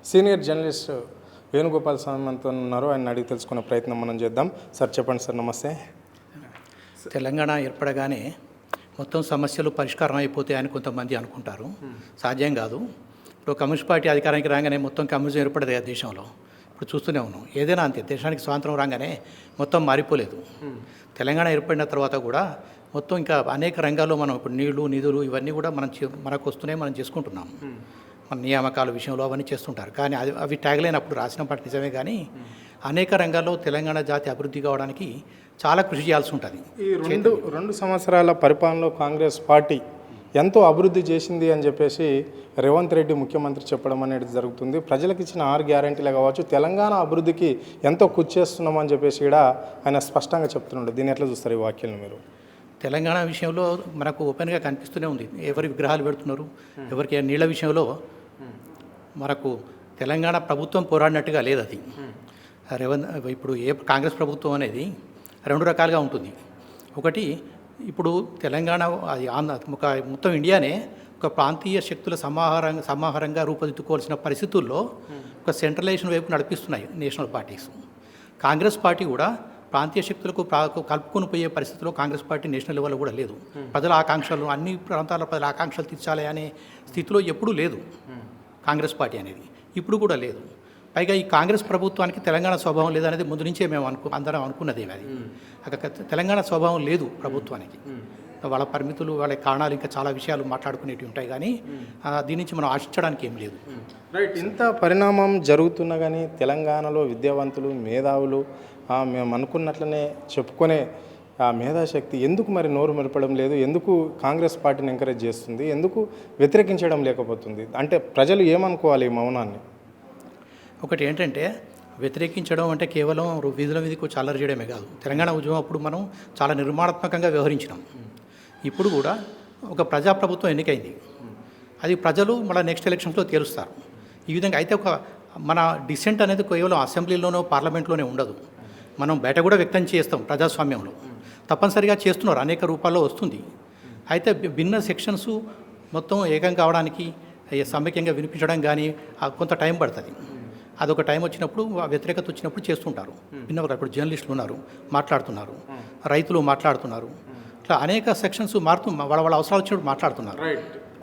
Senior journalist Venugopal స్వామి మనతో ఉన్నారు. ఆయన అడిగి తెలుసుకునే ప్రయత్నం మనం చేద్దాం. సార్ చెప్పండి సార్. నమస్తే. తెలంగాణ ఏర్పడగానే మొత్తం సమస్యలు పరిష్కారం అయిపోతాయని కొంతమంది అనుకుంటారు. సాధ్యం కాదు. ఇప్పుడు కమ్యూనిస్ట్ పార్టీ అధికారానికి రాగానే మొత్తం కమ్యూనిజం ఏర్పడదు ఆ దేశంలో. ఇప్పుడు చూస్తూనే ఉన్నాం. ఏదైనా అంతే, దేశానికి స్వాతంత్రం రాగానే మొత్తం మారిపోలేదు. తెలంగాణ ఏర్పడిన తర్వాత కూడా మొత్తం ఇంకా అనేక రంగాల్లో మనం ఇప్పుడు నీళ్లు నిధులు ఇవన్నీ కూడా మనకు వస్తున్నాయి, మనం చేసుకుంటున్నాం. మన నియామకాల విషయంలో అవన్నీ చేస్తుంటారు. కానీ అవి ట్యాగ్లైనప్పుడు రాసిన పాట నిజమే. కానీ అనేక రంగాల్లో తెలంగాణ జాతి అభివృద్ధి కావడానికి చాలా కృషి చేయాల్సి ఉంటుంది. ఈ రెండు సంవత్సరాల పరిపాలనలో కాంగ్రెస్ పార్టీ ఎంతో అభివృద్ధి చేసింది అని చెప్పేసి రేవంత్ రెడ్డి ముఖ్యమంత్రి చెప్పడం అనేది జరుగుతుంది. ప్రజలకు ఇచ్చిన 6 గ్యారెంటీలు కావచ్చు, తెలంగాణ అభివృద్ధికి ఎంతో కృషి చేస్తున్నామని చెప్పేసి కూడా ఆయన స్పష్టంగా చెప్తున్నాడు. దీన్ని ఎట్లా చూస్తారు ఈ వాక్యాలను మీరు? తెలంగాణ విషయంలో మనకు ఓపెన్గా కనిపిస్తూనే ఉంది. ఎవరి విగ్రహాలు పెడుతున్నారు, ఎవరికి నీళ్ల విషయంలో మనకు తెలంగాణ ప్రభుత్వం పోరాడినట్టుగా లేదు. అది ఇప్పుడు కాంగ్రెస్ ప్రభుత్వం అనేది 2 రకాలుగా ఉంటుంది. ఒకటి, ఇప్పుడు తెలంగాణ అది మొత్తం ఇండియానే ఒక ప్రాంతీయ శక్తుల సమాహారంగా రూపుదిద్దుకోవాల్సిన పరిస్థితుల్లో ఒక సెంట్రలైజేషన్ వైపు నడిపిస్తున్నాయి నేషనల్ పార్టీస్. కాంగ్రెస్ పార్టీ కూడా ప్రాంతీయ శక్తులకు కలుపుకొని పోయే పరిస్థితిలో కాంగ్రెస్ పార్టీ నేషనల్ లెవెల్లో కూడా లేదు. ప్రజల ఆకాంక్షలు, అన్ని ప్రాంతాల ప్రజల ఆకాంక్షలు తీర్చాలి అనే స్థితిలో ఎప్పుడూ లేదు కాంగ్రెస్ పార్టీ అనేది, ఇప్పుడు కూడా లేదు. పైగా ఈ కాంగ్రెస్ ప్రభుత్వానికి తెలంగాణ స్వభావం లేదనేది ముందు నుంచే మేము అందరం అనుకున్నది. అది తెలంగాణ స్వభావం లేదు ప్రభుత్వానికి. వాళ్ళ పరిమితులు, వాళ్ళ కారణాలు, ఇంకా చాలా విషయాలు మాట్లాడుకునేవి ఉంటాయి. కానీ దీని నుంచి మనం ఆశించడానికి ఏం లేదు. రైట్. ఇంత పరిణామం జరుగుతున్నా కానీ తెలంగాణలో విద్యావంతులు, మేధావులు, మేము అనుకున్నట్లనే చెప్పుకునే ఆ మేధాశక్తి ఎందుకు మరి నోరు మెరపడం లేదు? ఎందుకు కాంగ్రెస్ పార్టీని ఎంకరేజ్ చేస్తుంది? ఎందుకు వ్యతిరేకించడం లేకపోతుంది? అంటే ప్రజలు ఏమనుకోవాలి ఈ మౌనాన్ని? ఒకటి ఏంటంటే, వ్యతిరేకించడం అంటే కేవలం వీధుల మీదకి చల్లరి చేయడమే కాదు. తెలంగాణ ఉద్యమం అప్పుడు మనం చాలా నిర్మాణాత్మకంగా వ్యవహరించినాం. ఇప్పుడు కూడా ఒక ప్రజాప్రభుత్వం ఎన్నికైంది. అది ప్రజలు మళ్ళీ నెక్స్ట్ ఎలక్షన్స్లో తేలుస్తారు. ఈ విధంగా అయితే మన డిసెంట్ అనేది కేవలం అసెంబ్లీలోనో పార్లమెంట్లోనే ఉండదు. మనం బయట కూడా వ్యక్తం చేస్తాం ప్రజాస్వామ్యంలో. తప్పనిసరిగా చేస్తున్నారు, అనేక రూపాల్లో వస్తుంది. అయితే భిన్న సెక్షన్స్ మొత్తం ఏకం కావడానికి, సమైక్యంగా వినిపించడం కానీ కొంత టైం పడుతుంది. అదొక టైం వచ్చినప్పుడు, వ్యతిరేకత వచ్చినప్పుడు చేస్తుంటారు. భిన్న ఇప్పుడు జర్నలిస్టులు ఉన్నారు, మాట్లాడుతున్నారు, రైతులు మాట్లాడుతున్నారు. ఇట్లా అనేక సెక్షన్స్ మారుతూ వాళ్ళ అవసరాలు వచ్చినప్పుడు మాట్లాడుతున్నారు.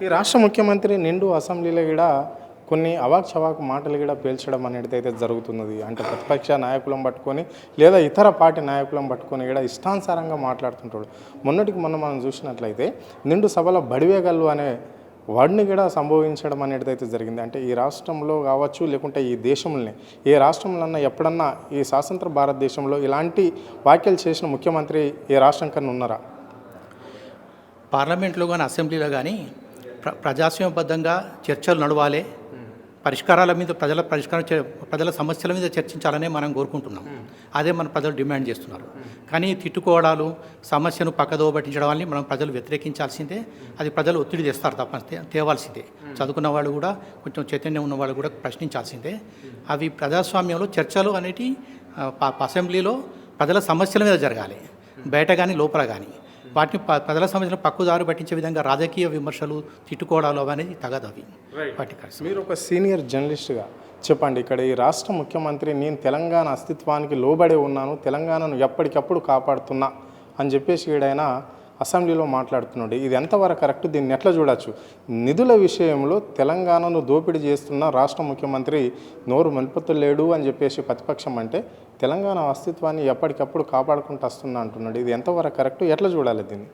ఈ రాష్ట్ర ముఖ్యమంత్రి నిండు అసెంబ్లీలో కూడా కొన్ని అవాక్ మాటలు కూడా పేల్చడం అనేది అయితే జరుగుతున్నది. అంటే ప్రతిపక్ష నాయకులను పట్టుకొని లేదా ఇతర పార్టీ నాయకులను పట్టుకొని కూడా ఇష్టానుసారంగా మాట్లాడుతుంటాడు. మొన్నటికి మనం చూసినట్లయితే నిండు సభలో బడివేగల్లు అనే వాడిని కూడా సంభవించడం అనేది అయితే జరిగింది. అంటే ఈ రాష్ట్రంలో కావచ్చు, లేకుంటే ఈ దేశంలోనే ఏ రాష్ట్రంలో ఎప్పుడన్నా ఈ స్వాతంత్ర భారతదేశంలో ఇలాంటి వ్యాఖ్యలు చేసిన ముఖ్యమంత్రి ఏ రాష్ట్రం కన్నా ఉన్నారా? పార్లమెంట్లో కానీ అసెంబ్లీలో కానీ ప్రజాస్వామ్యబద్ధంగా చర్చలు నడవాలి, పరిష్కారాల మీద ప్రజల సమస్యల మీద చర్చించాలనే మనం కోరుకుంటున్నాం. అదే మన ప్రజలు డిమాండ్ చేస్తున్నారు. కానీ తిట్టుకోవడాలు, సమస్యను పక్కదో పట్టించడం వల్ల మనం ప్రజలు వ్యతిరేకించాల్సిందే. అది ప్రజలు ఒత్తిడి తెస్తారు, తేవాల్సిందే. చదువుకున్న వాళ్ళు కూడా, కొంచెం చైతన్యం ఉన్న వాళ్ళు కూడా ప్రశ్నించాల్సిందే. అవి ప్రజాస్వామ్యంలో చర్చలు అనేటి అసెంబ్లీలో ప్రజల సమస్యల మీద జరగాలి, బయట కానీ లోపల కానీ. వాటిని ప్రజల సమస్యలను పక్కుదారి పట్టించే విధంగా రాజకీయ విమర్శలు, తిట్టుకోవడాలు అనేది తగదు. అవి మీరు ఒక సీనియర్ జర్నలిస్ట్గా చెప్పండి, ఇక్కడ ఈ రాష్ట్ర ముఖ్యమంత్రి నేను తెలంగాణ అస్తిత్వానికి లోబడే ఉన్నాను, తెలంగాణను ఎప్పటికప్పుడు కాపాడుతున్నా అని చెప్పేసి ఈడైనా అసెంబ్లీలో మాట్లాడుతున్నాడు. ఇది ఎంతవరకు కరెక్ట్? దీన్ని ఎట్లా చూడవచ్చు? నిధుల విషయంలో తెలంగాణను దోపిడీ చేస్తున్న రాష్ట్ర ముఖ్యమంత్రి నోరు మెలుపుతలేడు అని చెప్పేసి ప్రతిపక్షం అంటే తెలంగాణ అస్తిత్వాన్ని ఎప్పటికప్పుడు కాపాడుకుంటూ వస్తున్నా అంటున్నాడు. ఇది ఎంతవరకు కరెక్ట్? ఎట్లా చూడాలి దీన్ని?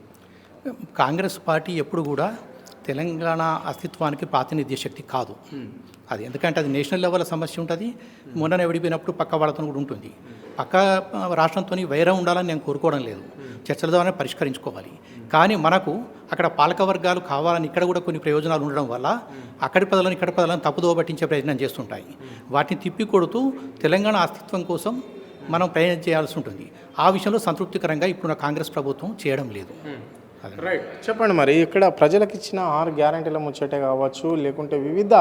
కాంగ్రెస్ పార్టీ ఎప్పుడు కూడా తెలంగాణ అస్తిత్వానికి ప్రాతినిధ్య శక్తి కాదు అది. ఎందుకంటే అది నేషనల్ లెవెల్ సమస్య ఉంటుంది. మొన్ననే విడిపోయినప్పుడు పక్క వాళ్ళతో కూడా ఉంటుంది. పక్క రాష్ట్రంతో వైరం ఉండాలని నేను కోరుకోవడం లేదు. చర్చల ద్వారా పరిష్కరించుకోవాలి. కానీ మనకు అక్కడ పాలక వర్గాలు కావాలని ఇక్కడ కూడా కొన్ని ప్రయోజనాలు ఉండడం వల్ల అక్కడి ప్రజలను ఇక్కడ ప్రజలను తప్పుదోవ పట్టించే ప్రయత్నం చేస్తుంటాయి. వాటిని తిప్పికొడుతూ తెలంగాణ అస్తిత్వం కోసం మనం ప్రయత్నం చేయాల్సి ఉంటుంది. ఆ విషయంలో సంతృప్తికరంగా ఇప్పుడున్న కాంగ్రెస్ ప్రభుత్వం చేయడం లేదు. రైట్. చెప్పండి, మరి ఇక్కడ ప్రజలకు ఇచ్చిన 6 గ్యారెంటీల ముచ్చటే కావచ్చు, లేకుంటే వివిధ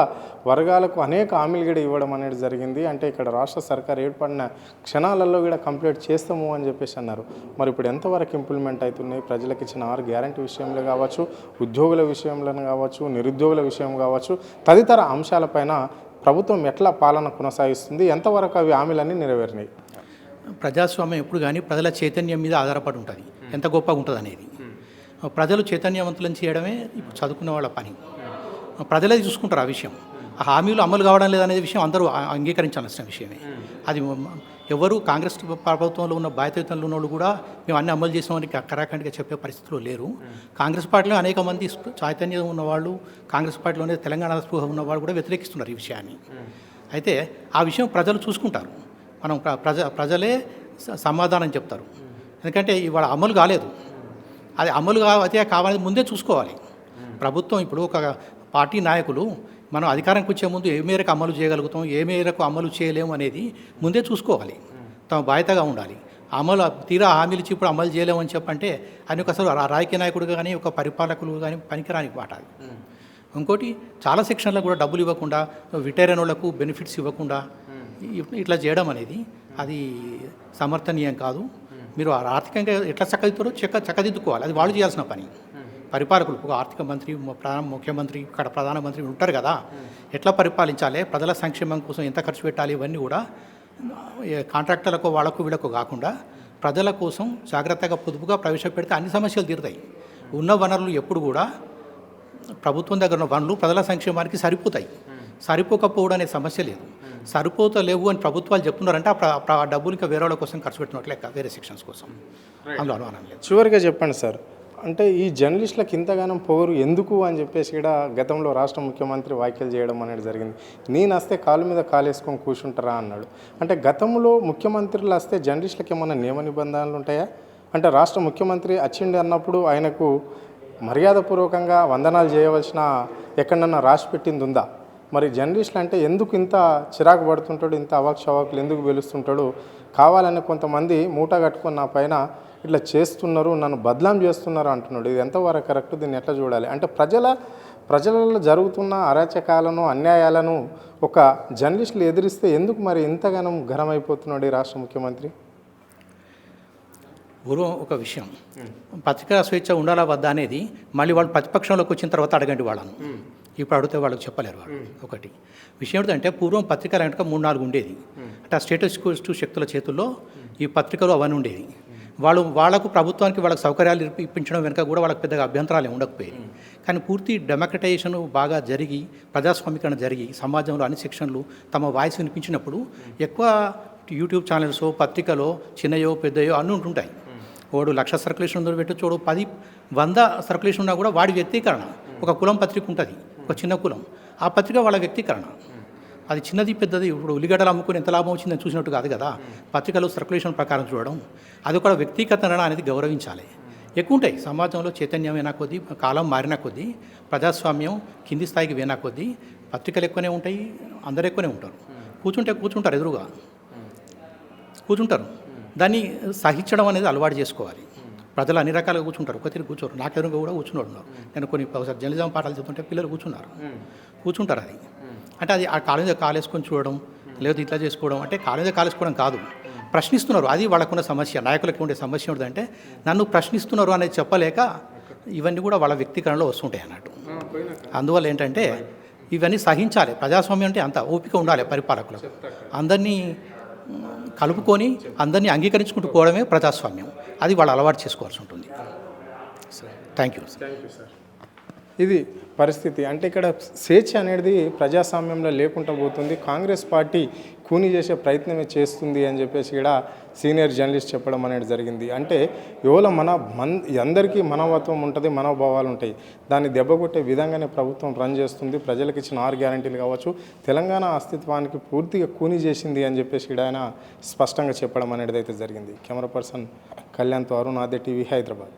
వర్గాలకు అనేక హామీలు కూడా ఇవ్వడం అనేది జరిగింది. అంటే ఇక్కడ రాష్ట్ర సర్కార్ ఏర్పడిన క్షణాలలో కూడా కంప్లీట్ చేస్తాము అని చెప్పేసి అన్నారు. మరి ఇప్పుడు ఎంతవరకు ఇంప్లిమెంట్ అవుతున్నాయి? ప్రజలకు ఇచ్చిన 6 గ్యారెంటీ విషయంలో కావచ్చు, ఉద్యోగుల విషయంలో కావచ్చు, నిరుద్యోగుల విషయం కావచ్చు, తదితర అంశాలపైన ప్రభుత్వం ఎట్లా పాలన కొనసాగిస్తుంది, ఎంతవరకు అవి హామీలన్నీ నెరవేరినాయి? ప్రజాస్వామ్యం ఎప్పుడు కానీ ప్రజల చైతన్యం మీద ఆధారపడి ఉంటుంది, ఎంత గొప్పగా ఉంటుంది అనేది. ప్రజలు చైతన్యవంతులను చేయడమే ఇప్పుడు చదువుకున్న వాళ్ళ పని. ప్రజలే చూసుకుంటారు ఆ విషయం. ఆ హామీలు అమలు కావడం లేదనే విషయం అందరూ అంగీకరించాల్సిన విషయమే. అది ఎవరు కాంగ్రెస్ ప్రభుత్వంలో ఉన్న బాధ్యతలు ఉన్న వాళ్ళు కూడా మేము అన్ని అమలు చేసామని కరాఖండిగా చెప్పే పరిస్థితులు లేరు. కాంగ్రెస్ పార్టీలో అనేక మంది చైతన్యం ఉన్నవాళ్ళు, కాంగ్రెస్ పార్టీలోనే తెలంగాణ స్పృహ ఉన్నవాళ్ళు కూడా వ్యతిరేకిస్తున్నారు ఈ విషయాన్ని. అయితే ఆ విషయం ప్రజలు చూసుకుంటారు. మనం ప్రజలే సమాధానం చెప్తారు. ఎందుకంటే ఇవాళ అమలు కాలేదు. అది అమలు అయితే కావాలని ముందే చూసుకోవాలి ప్రభుత్వం. ఇప్పుడు ఒక పార్టీ నాయకులు మనం అధికారానికి వచ్చే ముందు ఏ మేరకు అమలు చేయగలుగుతాం, ఏ మేరకు అమలు చేయలేము అనేది ముందే చూసుకోవాలి. తమ బాధ్యతగా ఉండాలి. అమలు తీరా హామీలు ఇచ్చి ఇప్పుడు అమలు చేయలేమని చెప్పంటే అని అసలు రాజకీయ నాయకుడు కానీ ఒక పరిపాలకులు కానీ పనికిరాని మాట. ఇంకోటి చాలా సెక్షన్లకు కూడా డబ్బులు ఇవ్వకుండా, రిటైర్ అయిన వాళ్ళకు బెనిఫిట్స్ ఇవ్వకుండా ఇట్లా చేయడం అనేది అది సమర్థనీయం కాదు. మీరు ఆర్థికంగా ఎట్లా చక్కదిద్దుతారో చక్కదిద్దుకోవాలి. అది వాళ్ళు చేయాల్సిన పని. పరిపాలకులు, ఒక ఆర్థిక మంత్రి, ముఖ్యమంత్రి, ఇక్కడ ప్రధానమంత్రి ఉంటారు కదా, ఎట్లా పరిపాలించాలి, ప్రజల సంక్షేమం కోసం ఎంత ఖర్చు పెట్టాలి, ఇవన్నీ కూడా కాంట్రాక్టర్లకు వాళ్ళకు వీళ్ళకు కాకుండా ప్రజల కోసం జాగ్రత్తగా పొదుపుగా ప్రవేశపెడితే అన్ని సమస్యలు తీరుతాయి. ఉన్న వనరులు ఎప్పుడు కూడా ప్రభుత్వం దగ్గర ఉన్న వనరులు ప్రజల సంక్షేమానికి సరిపోతాయి. సరిపోకపోవడం అనే సమస్య లేదు. సరిపోతలేవు అని ప్రభుత్వాలు చెప్తున్నారంటే ఆ డబ్బులు ఇంకా వేరే వాళ్ళ కోసం ఖర్చు పెట్టినట్లే, వేరే సెక్షన్స్ కోసం. అందులో అనుమానం లేదు. చివరిగా చెప్పండి సార్, అంటే ఈ జర్నలిస్టులకు ఇంతగానం పొగరు ఎందుకు అని చెప్పేసి కూడా గతంలో రాష్ట్ర ముఖ్యమంత్రి వ్యాఖ్యలు చేయడం అనేది జరిగింది. నేను వస్తే కాలు మీద కాలేసుకొని కూర్చుంటారా అన్నాడు. అంటే గతంలో ముఖ్యమంత్రులు వస్తే జర్నలిస్టులకు ఏమైనా నియమ నిబంధనలు ఉంటాయా? అంటే రాష్ట్ర ముఖ్యమంత్రి వచ్చిండి అన్నప్పుడు ఆయనకు మర్యాదపూర్వకంగా వందనాలు చేయవలసిన ఎక్కడన్నా రాసి పెట్టింది ఉందా? మరి జర్నలిస్టులు అంటే ఎందుకు ఇంత చిరాకు పడుతుంటాడు, ఇంత అవాక్షవాకులు ఎందుకు వెలుస్తుంటాడు? కావాలని కొంతమంది మూట కట్టుకొని నా పైన ఇట్లా చేస్తున్నారు, నన్ను బదలాం చేస్తున్నారు అంటున్నాడు. ఇది ఎంతవరకు కరెక్ట్? దీన్ని ఎట్లా చూడాలి? అంటే ప్రజలలో జరుగుతున్న అరాచకాలను, అన్యాయాలను ఒక జర్నలిస్టులు ఎదిరిస్తే ఎందుకు మరి ఇంతగానో గరమైపోతున్నాడు ఈ రాష్ట్ర ముఖ్యమంత్రి? పూర్వం ఒక విషయం, పత్రికా స్వేచ్ఛ ఉండాలా వద్దా అనేది మళ్ళీ వాళ్ళు ప్రతిపక్షంలోకి వచ్చిన తర్వాత అడగండి వాళ్ళను. ఇప్పుడు అడిగితే వాళ్ళకి చెప్పలేరు వాళ్ళు. ఒకటి విషయం ఏంటంటే పూర్వం పత్రికలు అంటే 3-4 ఉండేది. అంటే ఆ స్టేటస్ శక్తుల చేతుల్లో ఈ పత్రికలు అవన్నీ ఉండేది. వాళ్ళకు ప్రభుత్వానికి వాళ్ళకి సౌకర్యాలు ఇప్పించడం వెనుక కూడా వాళ్ళకి పెద్దగా అభ్యంతరాలు ఉండకపోయాయి. కానీ పూర్తి డెమోక్రటైజేషన్ బాగా జరిగి, ప్రజాస్వామీకరణ జరిగి, సమాజంలో అన్ని సెక్షన్లు తమ వాయిస్ వినిపించినప్పుడు ఎక్కువ యూట్యూబ్ ఛానల్స్, పత్రికలో చిన్నయో పెద్దయో అన్నీ ఉంటుంటాయి. వాడు 1,00,000 సర్క్యులేషన్ ఉందో పెట్టొచ్చు, 10-100 సర్క్యులేషన్ ఉన్నా కూడా వాడి వ్యక్తీకరణ. ఒక కులం పత్రిక ఉంటుంది, ఒక చిన్న కులం, ఆ పత్రిక వాళ్ళ వ్యక్తీకరణ. అది చిన్నది పెద్దది, ఇప్పుడు ఉల్లిగడ్డలు అమ్ముకుని ఎంత లాభం వచ్చిందని చూసినట్టు కాదు కదా. పత్రికలు సర్క్యులేషన్ ప్రకారం చూడడం, అది కూడా వ్యక్తీకరణ అనేది గౌరవించాలి. ఎక్కువ ఉంటాయి సమాజంలో. చైతన్యమైనా కొద్దీ, కాలం మారిన కొద్దీ, ప్రజాస్వామ్యం కింది స్థాయికి పోయినా కొద్దీ పత్రికలు ఎక్కువనే ఉంటాయి, అందరు ఎక్కువనే ఉంటారు. కూర్చుంటారు, ఎదురుగా కూర్చుంటారు. దాన్ని సహించడం అనేది అలవాటు చేసుకోవాలి. ప్రజలు అన్ని రకాలుగా కూర్చుంటారు, ఒక తిరిగి కూర్చోరు. నాకు ఎదురుగా కూడా కూర్చున్నారు. నేను కొన్ని ఒకసారి జర్నలిజం పాఠాలు చెప్తుంటే పిల్లలు కూర్చుంటారు. అది అంటే అది ఆ కాలేజీ కాలేసుకొని చూడడం, లేదా ఇట్లా చేసుకోవడం అంటే కాలేజీ కాలేసుకోవడం కాదు, ప్రశ్నిస్తున్నారు. అది వాళ్ళకున్న సమస్య. నాయకులకి ఉండే సమస్య ఏంటంటే నన్ను ప్రశ్నిస్తున్నారు అనేది చెప్పలేక ఇవన్నీ కూడా వాళ్ళ వ్యక్తీకరణలో వస్తుంటాయి అన్నట్టు. అందువల్ల ఏంటంటే ఇవన్నీ సహించాలి. ప్రజాస్వామ్యం అంటే అంత ఓపిక ఉండాలి పరిపాలకులకు. అందరినీ కలుపుకొని అందరినీ అంగీకరించుకుంటూ పోవడమే ప్రజాస్వామ్యం. అది వాళ్ళు అలవాటు చేసుకోవాల్సి ఉంటుంది. Thank you sir. ఇది పరిస్థితి. అంటే ఇక్కడ స్వేచ్ఛ అనేది ప్రజాస్వామ్యంలో లేకుండా పోతుంది. కాంగ్రెస్ పార్టీ కూని చేసే ప్రయత్నమే చేస్తుంది అని చెప్పేసి ఇక్కడ సీనియర్ జర్నలిస్ట్ చెప్పడం అనేది జరిగింది. అంటే అందరికీ మనవత్వం ఉంటుంది, మనోభావాలు ఉంటాయి. దాన్ని దెబ్బకొట్టే విధంగానే ప్రభుత్వం రన్ చేస్తుంది. ప్రజలకు ఇచ్చిన 6 గ్యారంటీలు కావచ్చు, తెలంగాణ అస్తిత్వానికి పూర్తిగా కూని చేసింది అని చెప్పేసి ఇక్కడ ఆయన స్పష్టంగా చెప్పడం అనేది అయితే జరిగింది. కెమెరా పర్సన్ కళ్యాణ్తో అరుణ్, ఆద్య టీవీ, హైదరాబాద్.